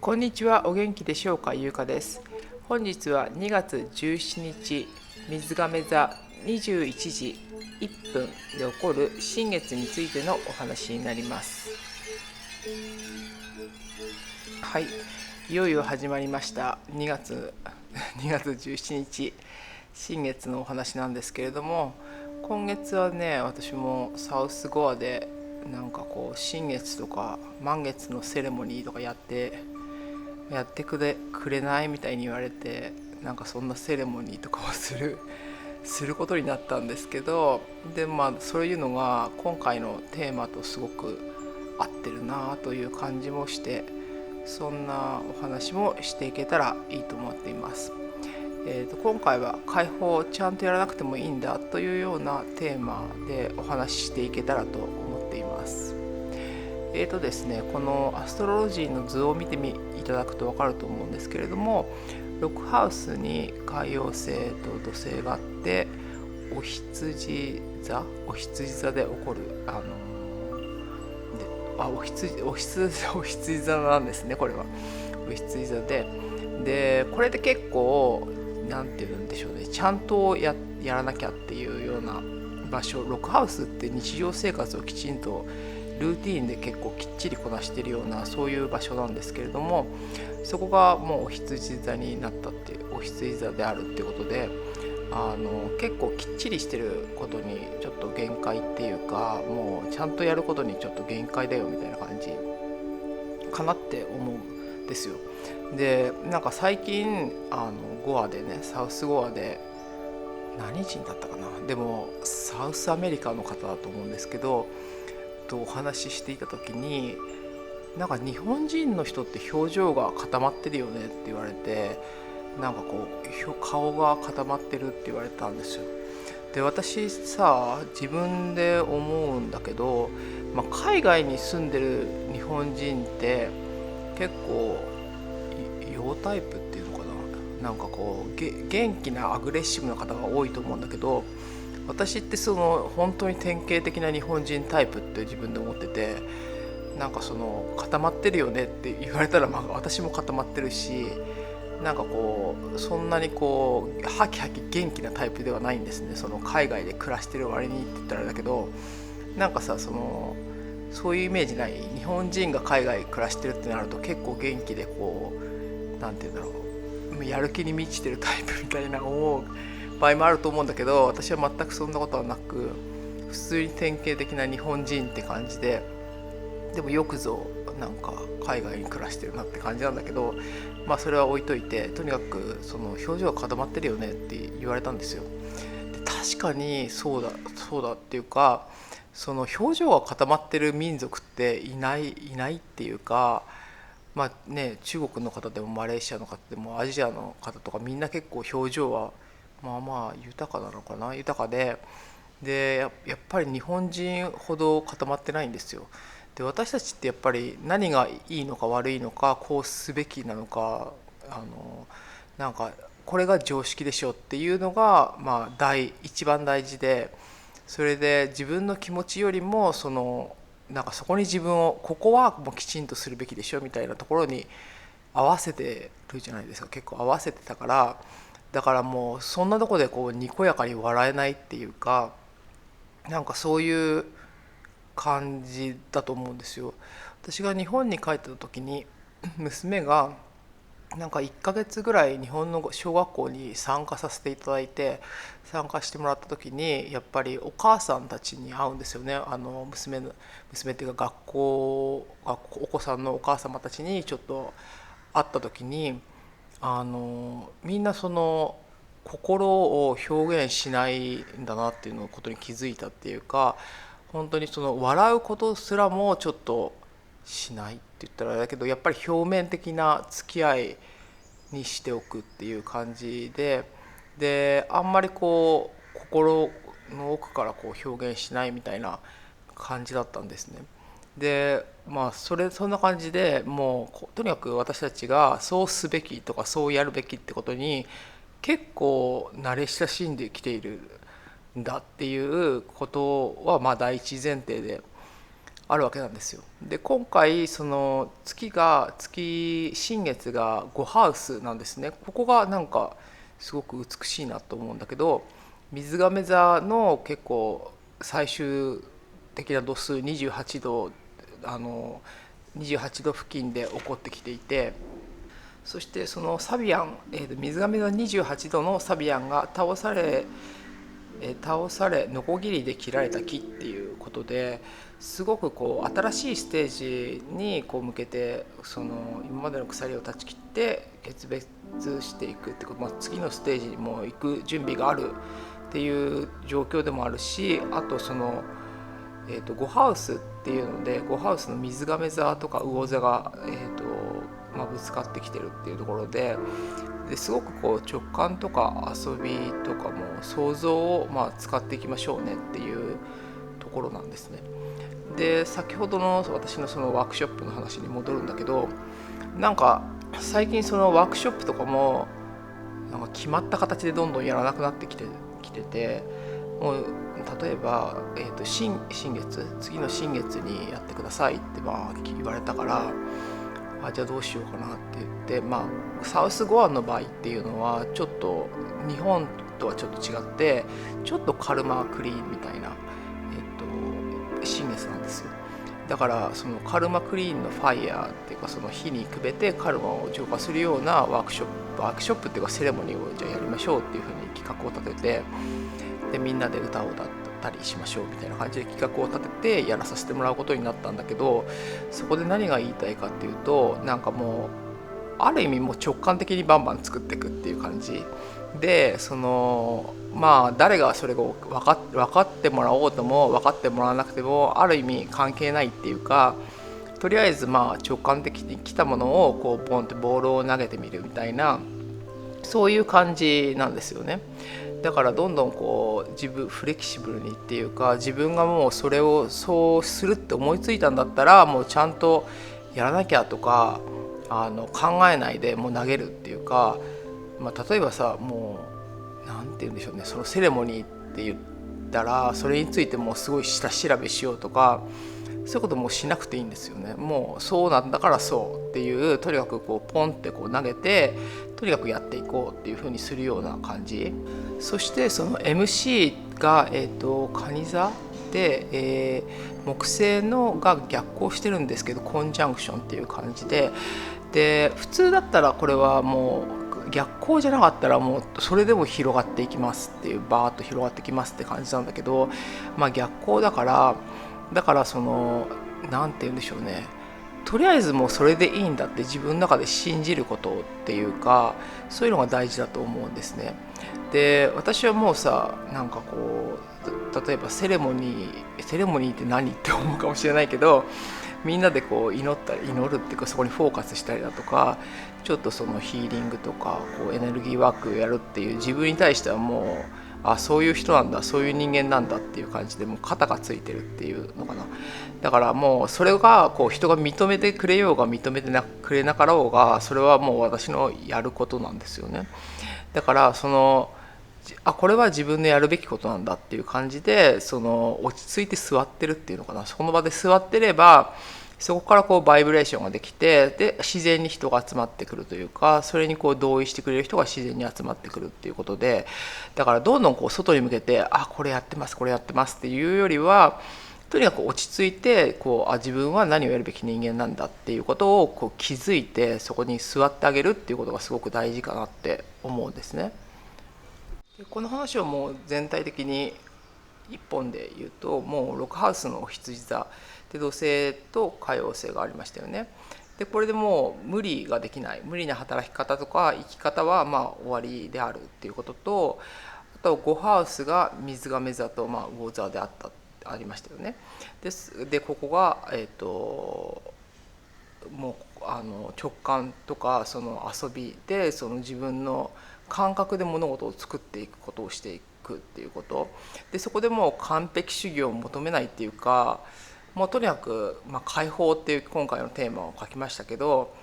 こんにちは。お元気でしょうか。ゆうかです。本日は2月17日、水亀座21時1分で起こる新月についてのお話になります。はい、いよいよ始まりました2月17日新月のお話なんですけれども、今月はね、私もサウスゴアでなんかこう新月とか満月のセレモニーとかやってくれないみたいに言われて、なんかそんなセレモニーとかをすることになったんですけど、でそういうのが今回のテーマとすごく合ってるなという感じもして、そんなお話もしていけたらいいと思っています。今回は解放をちゃんとやらなくてもいいんだというようなテーマでお話ししていけたらと思っています。ですね、このアストロロジーの図を見ていただくと分かると思うんですけれども、6ハウスに海王星と土星があって、お羊座で起こるお羊座なんですね。これはお羊座で、これで結構なんて言うんでしょうね、ちゃんとやらなきゃっていうような場所。6ハウスって日常生活をきちんとルーティーンで結構きっちりこなしているような、そういう場所なんですけれども、そこがもうお羊座になったっていう、お羊座であるっていうことで、結構きっちりしてることにちょっと限界っていうか、もうちゃんとやることにちょっと限界だよみたいな感じかなって思うんですよ。で、なんか最近ゴアでね、サウスゴアで何人だったかな、でもサウスアメリカの方だと思うんですけど、とお話ししていた時に、なんか日本人の人って表情が固まってるよねって言われて、なんかこう顔が固まってるって言われたんですよ。で、私さ、自分で思うんだけど、海外に住んでる日本人って結構陽タイプっていうのかな、なんかこう元気なアグレッシブな方が多いと思うんだけど、私ってその本当に典型的な日本人タイプって自分で思ってて、なんかその固まってるよねって言われたら、私も固まってるし、なんかこうそんなにこうハキハキ元気なタイプではないんですね。その海外で暮らしてる割にって言ったらあれだけど、なんかさ、そういうイメージない。日本人が海外暮らしてるってなると結構元気で、こうなんて言うんだろう、やる気に満ちてるタイプみたいな思う場合もあると思うんだけど、私は全くそんなことはなく、普通に典型的な日本人って感じで、でもよくぞなんか海外に暮らしてるなって感じなんだけど、それは置いといて、とにかくその表情が固まってるよねって言われたんですよ。で、確かにそうだっていうか、その表情が固まってる民族っていないっていうか、中国の方でもマレーシアの方でもアジアの方とか、みんな結構表情は豊かなのかな、豊かで、やっぱり日本人ほど固まってないんですよ。で、私たちってやっぱり何がいいのか悪いのか、こうすべきなのか、なんかこれが常識でしょっていうのが、一番大事で、それで自分の気持ちよりも、なんかそこに自分を、ここはもうきちんとするべきでしょみたいなところに合わせてるじゃないですか。結構合わせてたから、だからもうそんなとこでこうにこやかに笑えないっていうか、なんかそういう感じだと思うんですよ。私が日本に帰った時に、娘がなんか1ヶ月ぐらい日本の小学校に参加させていただいて、参加してもらった時に、やっぱりお母さんたちに会うんですよね。娘っていうかお子さんのお母様たちにちょっと会った時に、みんなその心を表現しないんだなっていうことに気づいたっていうか、本当にその笑うことすらもちょっとしないって言ったらあれだけど、やっぱり表面的な付き合いにしておくっていう感じで、あんまりこう心の奥からこう表現しないみたいな感じだったんですね。で、そんな感じで、もうとにかく私たちがそうすべきとかそうやるべきってことに結構慣れ親しんできているんだっていうことは第一前提であるわけなんですよ。で今回その新月が5ハウスなんですね。ここがなんかすごく美しいなと思うんだけど、水亀座の結構最終的な度数28度、28度付近で起こってきていて、そしてそのサビアン、水亀座28度のサビアンが倒されノコギリで切られた木っていうことで、すごくこう新しいステージにこう向けて、その今までの鎖を断ち切って決別していくってこと、次のステージにも行く準備があるっていう状況でもあるし、あとその、5ハウスっていうので、5ハウスの水亀座とか魚座が、ぶつかってきてるっていうところですごくこう直感とか遊びとかも想像を使っていきましょうねっていうところなんですね。で先ほどの私のそのワークショップの話に戻るんだけど、なんか最近そのワークショップとかもなんか決まった形でどんどんやらなくなってきてて、もう例えば、新月次の新月にやってくださいって言われたから、じゃあどうしようかなって言って、サウスゴアの場合っていうのはちょっと日本とはちょっと違って、ちょっとカルマクリーンみたいな、新月なんですよ。だからそのカルマクリーンのファイヤーっていうか、その火にくべてカルマを浄化するようなワークショップっていうかセレモニーをじゃあやりましょうっていうふうに企画を立てて、でみんなで歌を歌ったりしましょうみたいな感じで企画を立ててやらさせてもらうことになったんだけど、そこで何が言いたいかっていうと、なんかもうある意味もう直感的にバンバン作っていくっていう感じで、その誰がそれを分かってもらおうとも分かってもらわなくてもある意味関係ないっていうか、とりあえず直感的に来たものをこうポンってボールを投げてみるみたいな、そういう感じなんですよね。だからどんどんこうフレキシブルにっていうか、自分がもうそれをそうするって思いついたんだったらもうちゃんとやらなきゃとか考えないでもう投げるっていうか、例えばさ、もうなんて言うんでしょうね、そのセレモニーって言ったらそれについてもうすごい下調べしようとか、そういうこともしなくていいんですよね。もうそうなんだからそうっていう、とにかくこうポンってこう投げてとにかくやっていこうっていう風にするような感じ。そしてその MC が、蟹座で、木星のが逆行してるんですけど、コンジャンクションっていう感じで、普通だったらこれはもう逆行じゃなかったらもうそれでも広がっていきますっていう、バーッと広がってきますって感じなんだけど、逆行だからそのなんて言うんでしょうね、とりあえずもうそれでいいんだって自分の中で信じることっていうか、そういうのが大事だと思うんですね。で私はもうさ、なんかこう例えばセレモニーって何って思うかもしれないけど、みんなでこう祈るっていうか、そこにフォーカスしたりだとか、ちょっとそのヒーリングとかこうエネルギーワークをやるっていう自分に対してはもうそういう人なんだ、そういう人間なんだっていう感じでもう肩がついてるっていうのかな。だからもうそれがこう人が認めてくれようが認めてくれなかろうが、それはもう私のやることなんですよね。だからそのこれは自分のやるべきことなんだっていう感じで、その落ち着いて座ってるっていうのかな、その場で座ってればそこからこうバイブレーションができて、で自然に人が集まってくるというか、それにこう同意してくれる人が自然に集まってくるっていうことで、だからどんどんこう外に向けてこれやってますこれやってますっていうよりは、とにかく落ち着いてこう自分は何をやるべき人間なんだっていうことをこう気づいて、そこに座ってあげるっていうことがすごく大事かなって思うんですね。でこの話をもう全体的に一本で言うと、もう6ハウスの羊座で土星と海王星がありましたよね。でこれでもう無理ができない、無理な働き方とか生き方は終わりであるっていうことと、あと5ハウスが水亀座と魚座でありましたよね。でここがもう直感とかその遊びで、その自分の感覚で物事を作っていくことをしていくっていうことで、そこでもう完璧主義を求めないっていうか、もうとにかく、解放っていう今回のテーマを書きましたけど、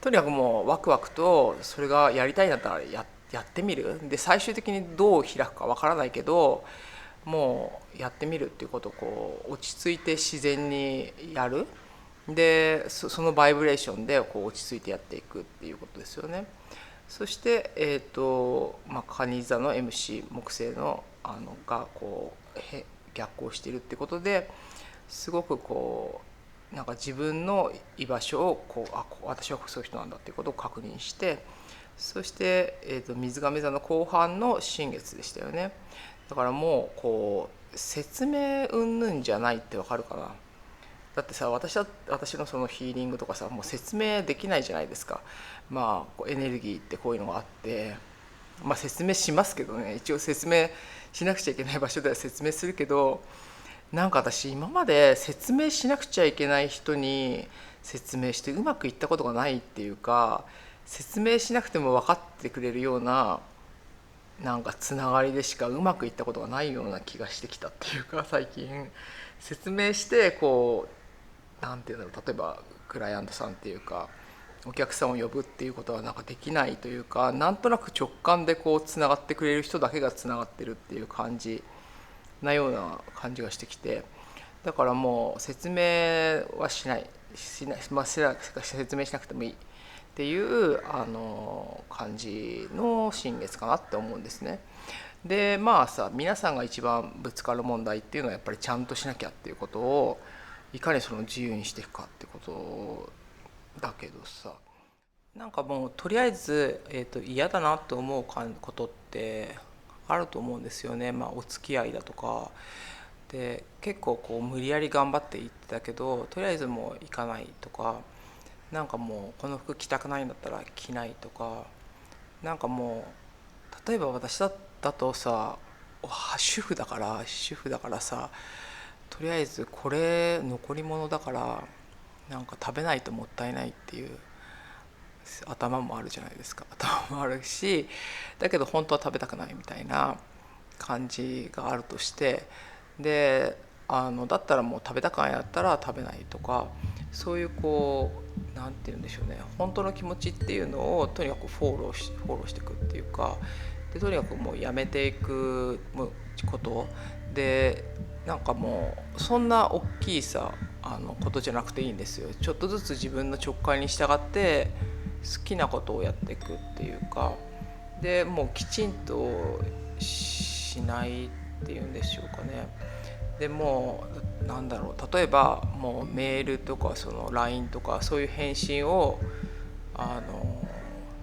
とにかくもうワクワクと、それがやりたいんだったらやってみる。で最終的にどう開くかわからないけど、もうやってみるっていうことをこう落ち着いて自然にやる。でそのバイブレーションでこう落ち着いてやっていくっていうことですよね。そして、蟹座の MC 木星のがこう逆行しているってことですごくこうなんか自分の居場所をこう私はそういう人なんだっていうことを確認して、そして、水亀座の後半の新月でしたよね。だからもうこう説明云々じゃないってわかるかな。だってさ、私のそのヒーリングとかさ、もう説明できないじゃないですか。まあエネルギーってこういうのがあって、まあ説明しますけどね、一応説明しなくちゃいけない場所では説明するけど、なんか私今まで説明しなくちゃいけない人に説明してうまくいったことがないっていうか、説明しなくても分かってくれるようななんかつながりでしかうまくいったことがないような気がしてきたっていうか、最近説明してこうなんていうんだろう、例えばクライアントさんっていうかお客さんを呼ぶっていうことはなんかできないというか、なんとなく直感でこうつながってくれる人だけがつながってるっていう感じなような感じがしてきて、だからもう説明はしない、まあ、説明しなくてもいいっていう感じの新月かなって思うんですね。でまあさ、皆さんが一番ぶつかる問題っていうのはやっぱりちゃんとしなきゃっていうことをいかにその自由にしていくかってことだけどさ、なんかもうとりあえず、嫌だなと思うことってあると思うんですよね。まあお付き合いだとかで結構こう無理やり頑張っていってたけど、とりあえずもう行かないとか、なんかもうこの服着たくないんだったら着ないとか、なんかもう例えば私だとさ、主婦だからさ、とりあえずこれ残り物だからなんか食べないともったいないっていう頭もあるじゃないですか。頭もあるし、だけど本当は食べたくないみたいな感じがあるとして、でだったらもう食べたくないんだったら食べないとか、そういうこうなんて言うんでしょうね、本当の気持ちっていうのをとにかくフォローしていくっていうか、でとにかくもうやめていくことで、なんかもうそんな大きいさことじゃなくていいんですよ。ちょっとずつ自分の直感に従って好きなことをやっていくっていうか、でもうきちんとしないっていうんでしょうかね。でもなんだろう、例えばもうメールとかその LINE とかそういう返信を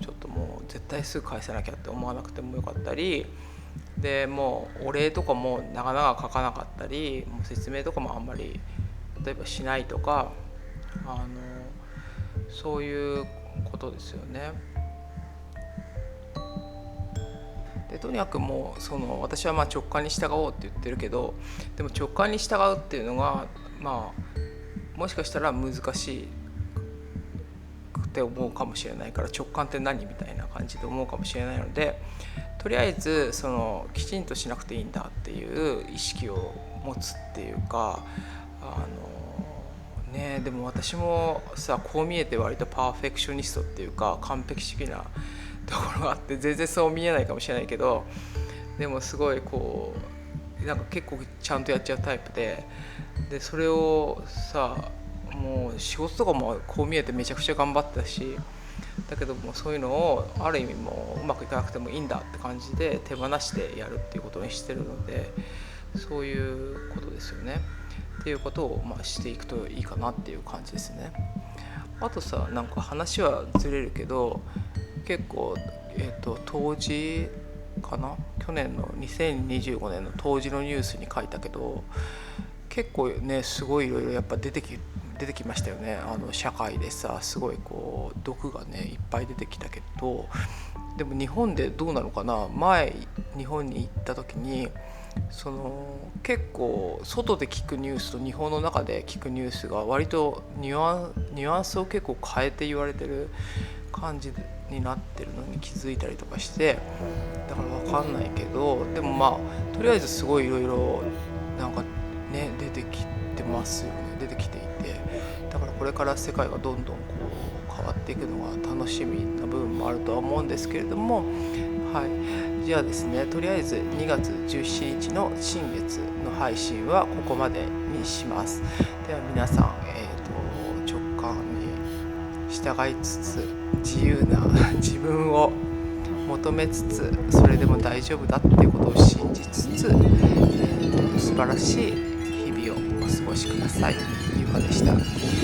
ちょっともう絶対すぐ返さなきゃって思わなくてもよかったり、でもうお礼とかも長々書かなかったり、もう説明とかもあんまり例えばしないとか、そういうことですよね。でとにかくもう私はまあ直感に従おうって言ってるけど、でも直感に従うっていうのがまあもしかしたら難しいって思うかもしれないから、直感って何みたいな感じで思うかもしれないので、とりあえずきちんとしなくていいんだっていう意識を持つっていうか、でも私もさ、こう見えて割とパーフェクショニストっていうか完璧主義なところがあって、全然そう見えないかもしれないけど、でもすごいこうなんか結構ちゃんとやっちゃうタイプで、それをさ、もう仕事とかもこう見えてめちゃくちゃ頑張ってたし、だけどもそういうのをある意味もううまくいかなくてもいいんだって感じで手放してやるっていうことにしてるので、そういうことですよねっていうことをまあしていくといいかなっていう感じですね。あとさ、なんか話はずれるけど、結構冬至かな、去年の2025年の冬至のニュースに書いたけど、結構ねすごいいろいろやっぱ出てきましたよね。社会でさ、すごいこう毒がねいっぱい出てきたけど、でも日本でどうなのかな。前日本に行った時に結構外で聞くニュースと日本の中で聞くニュースが割とニュアンスを結構変えて言われてる感じになってるのに気づいたりとかして、だから分かんないけど、でもまあとりあえずすごいいろいろなんかね出てきてますよね。出てきていて、だからこれから世界がどんどんこう変わっていくのが楽しみな部分もあるとは思うんですけれども、はい、じゃあですね、とりあえず2月17日の新月の配信はここまでにします。では皆さん、直感に従いつつ、自由な自分を求めつつ、それでも大丈夫だっていうことを信じつつ、素晴らしい日々をお過ごしください。ゆうかでした。